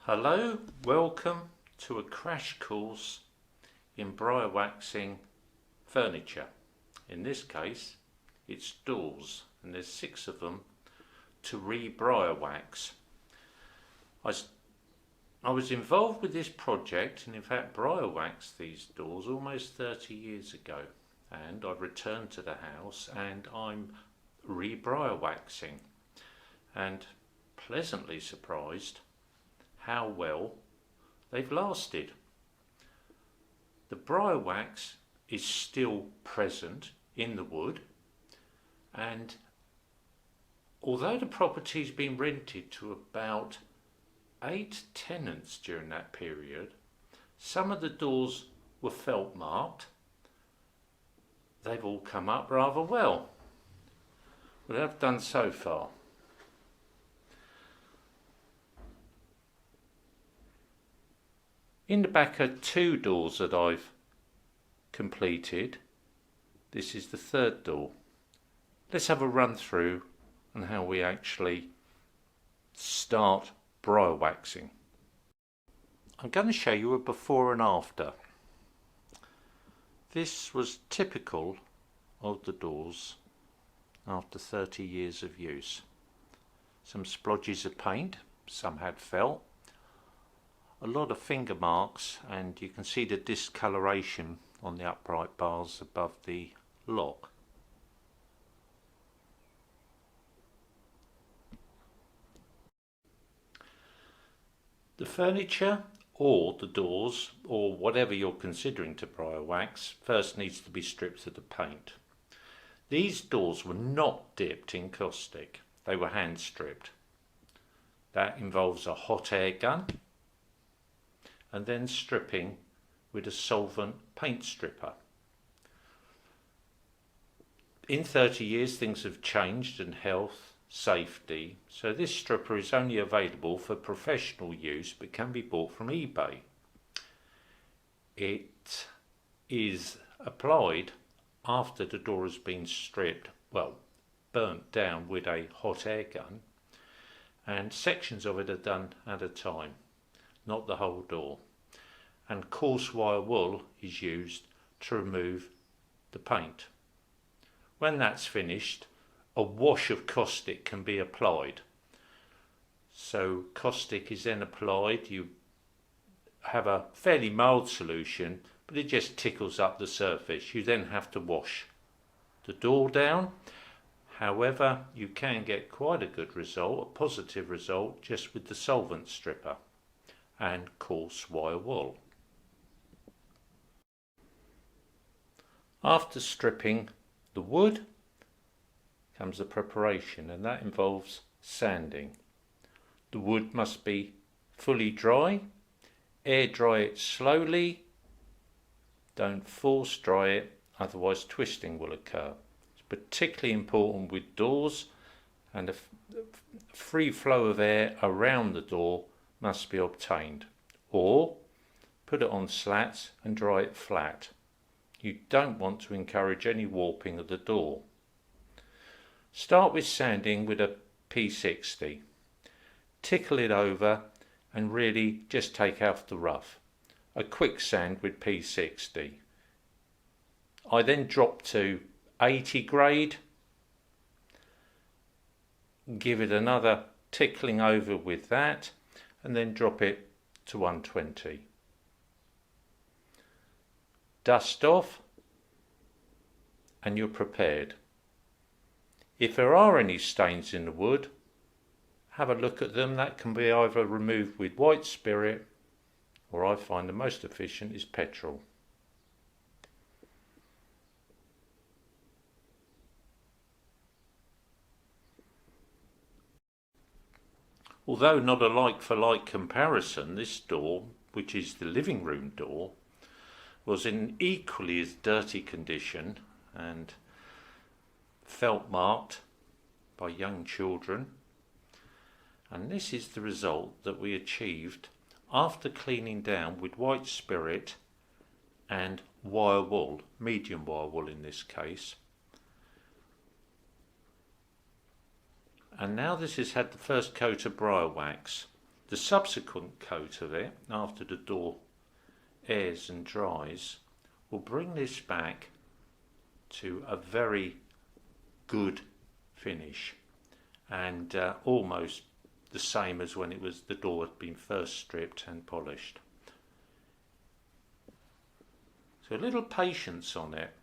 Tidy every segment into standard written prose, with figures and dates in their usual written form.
Hello, welcome to a crash course in Briwaxing furniture. In this case it's doors, and there's 6 of them to re-Briwax. I was involved with this project, and in fact Briwaxed these doors almost 30 years ago, and I've returned to the house and I'm re-Briwaxing, and pleasantly surprised how well they've lasted. The Briwax is still present in the wood, and although the property's been rented to about 8 tenants during that period, some of the doors were felt marked. They've all come up rather well. What I've done so far: in the back are 2 doors that I've completed. This is the 3rd door. Let's have a run through on how we actually start Briwaxing. I'm going to show you a before and after. This was typical of the doors after 30 years of use. Some splodges of paint, some had felt, a lot of finger marks, and you can see the discoloration on the upright bars above the lock. The furniture or the doors, or whatever you're considering to Briwax, first needs to be stripped of the paint. These doors were not dipped in caustic, they were hand stripped. That involves a hot air gun and then stripping with a solvent paint stripper. In 30 years things have changed in health, safety, so this stripper is only available for professional use but can be bought from eBay. It is applied after the door has been stripped, well, burnt down with a hot air gun, and sections of it are done at a time, not the whole door. And coarse wire wool is used to remove the paint. When that's finished, a wash of caustic can be applied. So caustic is then applied. You have a fairly mild solution, but it just tickles up the surface. You then have to wash the door down. However, you can get quite a good result, a positive result, just with the solvent stripper and coarse wire wool. After stripping the wood comes the preparation, and that involves sanding. The wood must be fully dry. Air dry it slowly. Don't force dry it, otherwise twisting will occur. It's particularly important with doors, and a free flow of air around the door must be obtained. Or put it on slats and dry it flat. You don't want to encourage any warping of the door. Start with sanding with a P60. Tickle it over and really just take out the rough. A quick sand with P60. I then drop to 80 grade. Give it another tickling over with that, and then drop it to 120. Dust off and you're prepared. If there are any stains in the wood, have a look at them. That can be either removed with white spirit, or I find the most efficient is petrol. Although not a like-for-like comparison, this door, which is the living room door, was in equally as dirty condition and felt marked by young children. And this is the result that we achieved after cleaning down with white spirit and wire wool, medium wire wool in this case. And now this has had the first coat of Briwax. The subsequent coat of it, after the door airs and dries, will bring this back to a very good finish, and almost the same as when the door had been first stripped and polished. So a little patience on it.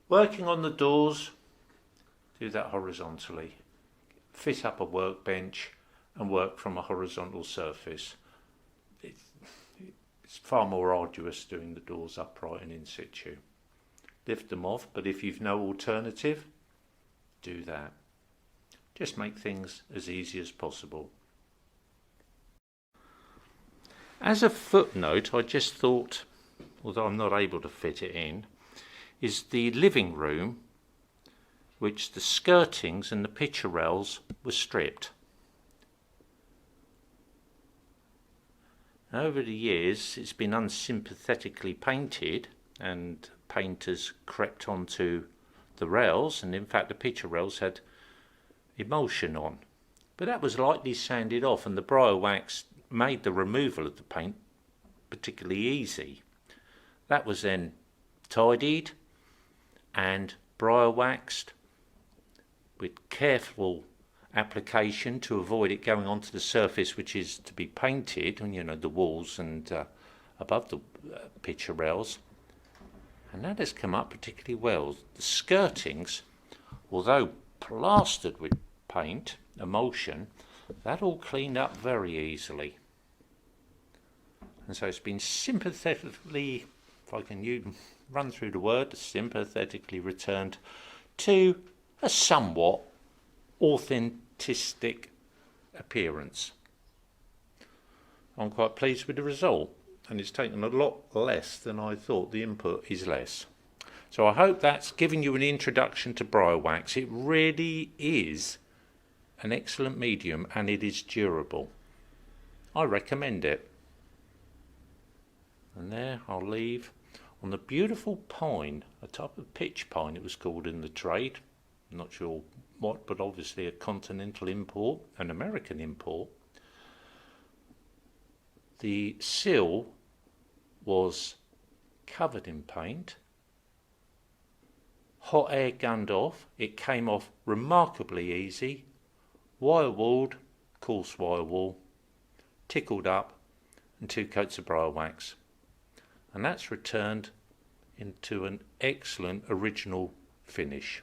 Working on the doors, do that horizontally. Fit up a workbench and work from a horizontal surface. It's far more arduous doing the doors upright and in situ. Lift them off, but if you've no alternative, do that. Just make things as easy as possible. As a footnote, I just thought, although I'm not able to fit it in, is the living room, which the skirtings and the picture rails were stripped. Over the years it's been unsympathetically painted, and paint has crept onto the rails, and in fact the picture rails had emulsion on, but that was lightly sanded off, and the Briwax made the removal of the paint particularly easy. That was then tidied and Briwaxed with careful application to avoid it going onto the surface which is to be painted, and the walls and above the picture rails, and that has come up particularly well. The skirtings, although plastered with paint, emulsion, that all cleaned up very easily, and so it's been sympathetically, if I can run through the word, sympathetically returned to a somewhat authentic appearance. I'm quite pleased with the result, and it's taken a lot less than I thought. The input is less. So I hope that's given you an introduction to Briwax. It really is an excellent medium, and it is durable. I recommend it. And there I'll leave on the beautiful pine, a type of pitch pine it was called in the trade. I'm not sure what, but obviously a continental import, an American import. The sill was covered in paint, hot air gunned off, it came off remarkably easy, wire-walled, coarse wire-wall, tickled up, and 2 coats of Briwax. And that's returned into an excellent original finish.